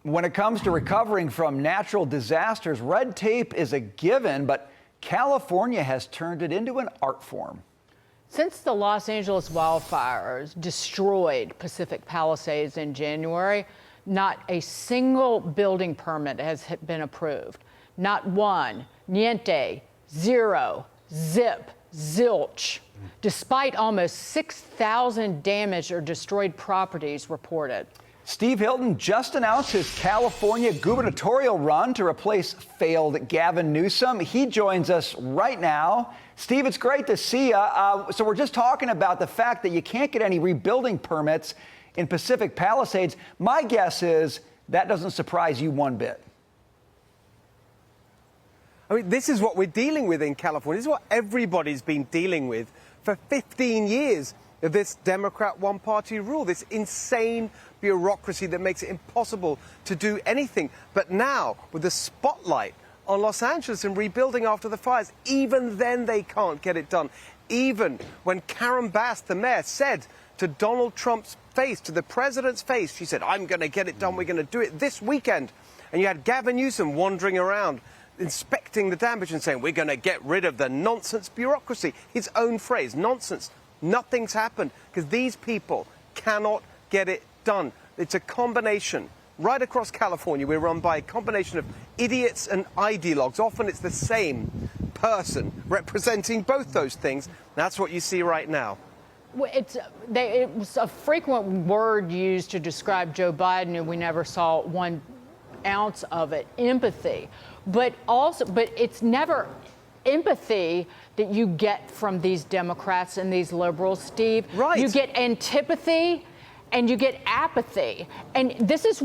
When it comes to recovering from natural disasters, red tape is a given, but California has turned it into an art form. Since the Los Angeles wildfires destroyed Pacific Palisades in January, not a single building permit has been approved. Not one, niente, zero, zip, zilch, despite almost 6,000 damaged or destroyed properties reported. Steve Hilton just announced his California gubernatorial run to replace failed Gavin Newsom. He joins us right now. Steve, it's great to see you. So we're just talking about the fact that you can't get any rebuilding permits in Pacific Palisades. My guess is that doesn't surprise you one bit. I mean, this is what we're dealing with in California. This is what everybody's been dealing with for 15 years of this Democrat one-party rule, this insane bureaucracy that makes it impossible to do anything. But now, with the spotlight on Los Angeles and rebuilding after the fires, even then they can't get it done. Even when Karen Bass, the mayor, said to Donald Trump's face, to the president's face, she said, I'm going to get it done, we're going to do it this weekend. And you had Gavin Newsom wandering around, inspecting the damage and saying, we're going to get rid of the nonsense bureaucracy. His own phrase, nonsense. Nothing's happened because these people cannot get it done. It's a combination. Right across California, we're run by a combination of idiots and ideologues. Often it's the same person representing both those things. That's what you see right now. It was a frequent word used to describe Joe Biden, and we never saw 1 ounce of it, empathy. But it's never empathy that you get from these Democrats and these liberals, Steve. Right. You get antipathy and you get apathy. And this is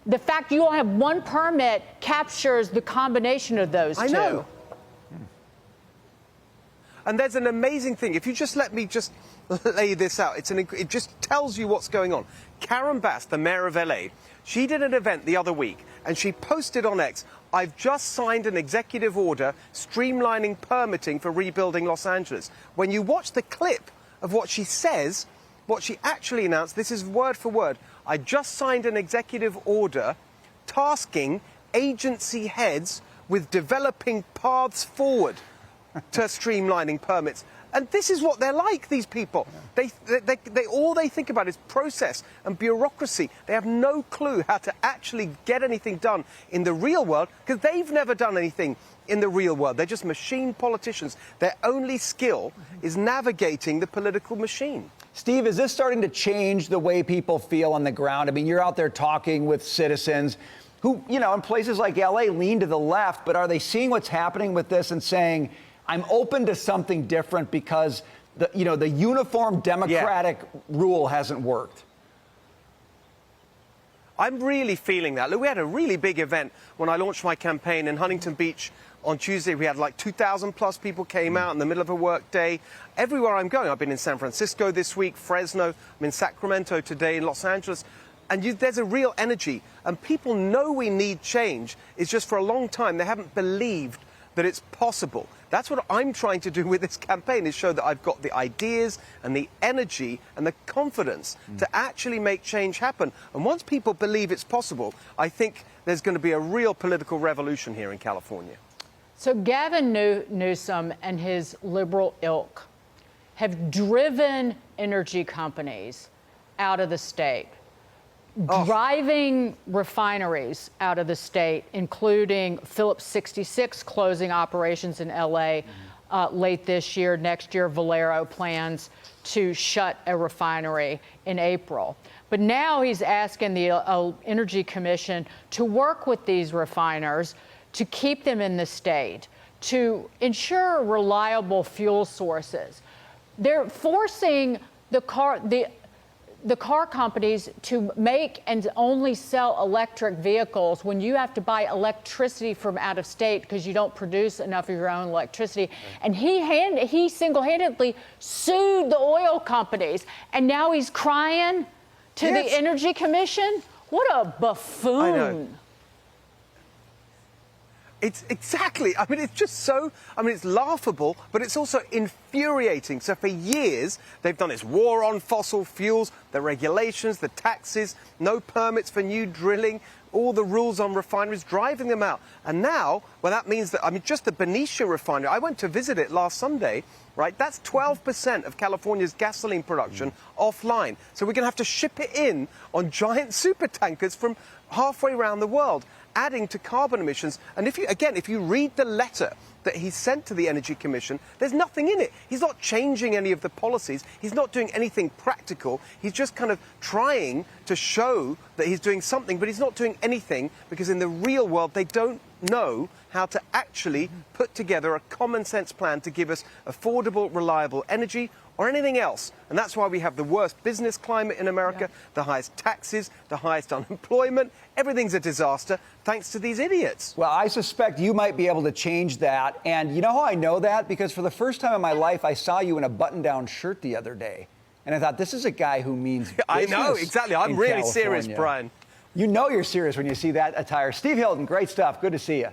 the fact you only have one permit captures the combination of those two. I know. And there's an amazing thing. If you just let me just lay this out, it just tells you what's going on. Karen Bass, the mayor of LA, she did an event the other week and she posted on X, I've just signed an executive order streamlining permitting for rebuilding Los Angeles. When you watch the clip of what she says, what she actually announced, this is word for word, I just signed an executive order tasking agency heads with developing paths forward to streamlining permits. And this is what they're like, these people. All they think about is process and bureaucracy. They have no clue how to actually get anything done in the real world because they've never done anything in the real world. They're just machine politicians. Their only skill is navigating the political machine. Steve, is this starting to change the way people feel on the ground? I mean, you're out there talking with citizens who, you know, in places like LA lean to the left, but are they seeing what's happening with this and saying, I'm open to something different because the uniform Democratic rule hasn't worked? I'm really feeling that. Look, we had a really big event when I launched my campaign in Huntington Beach on Tuesday. We had like 2,000 plus people came out in the middle of a work day. Everywhere I'm going, I've been in San Francisco this week, Fresno, I'm in Sacramento today, in Los Angeles. And there's a real energy. And people know we need change. It's just for a long time they haven't believed that it's possible. That's what I'm trying to do with this campaign, is show that I've got the ideas and the energy and the confidence to actually make change happen. And once people believe it's possible, I think there's going to be a real political revolution here in California. So Gavin Newsom and his liberal ilk have driven energy companies out of the state. Driving refineries out of the state, including Phillips 66 closing operations in LA late this year. Next year, Valero plans to shut a refinery in April. But now he's asking the Energy Commission to work with these refiners to keep them in the state, to ensure reliable fuel sources. They're forcing the car companies to make and only sell electric vehicles when you have to buy electricity from out of state because you don't produce enough of your own electricity. And he single-handedly sued the oil companies, and now he's crying to the Energy Commission? What a buffoon. I know. It's exactly. I mean, it's just so. I mean, it's laughable, but it's also infuriating. So for years, they've done this war on fossil fuels, the regulations, the taxes, no permits for new drilling, all the rules on refineries, driving them out. And now, well, that means that, I mean, just the Benicia refinery, I went to visit it last Sunday, right? That's 12% of California's gasoline production offline. So we're going to have to ship it in on giant super tankers from halfway around the world, adding to carbon emissions. And if you read the letter that he sent to the Energy Commission, there's nothing in it. He's not changing any of the policies. He's not doing anything practical. He's just kind of trying to show that he's doing something, but he's not doing anything because in the real world, they don't know how to actually put together a common sense plan to give us affordable, reliable energy or anything else. And that's why we have the worst business climate in America, the highest taxes, the highest unemployment. Everything's a disaster thanks to these idiots. Well, I suspect you might be able to change that. And you know how I know that? Because for the first time in my life, I saw you in a button-down shirt the other day. And I thought, this is a guy who means business. I know, exactly. I'm really California. serious, Brian. You know you're serious when you see that attire. Steve Hilton, great stuff. Good to see you.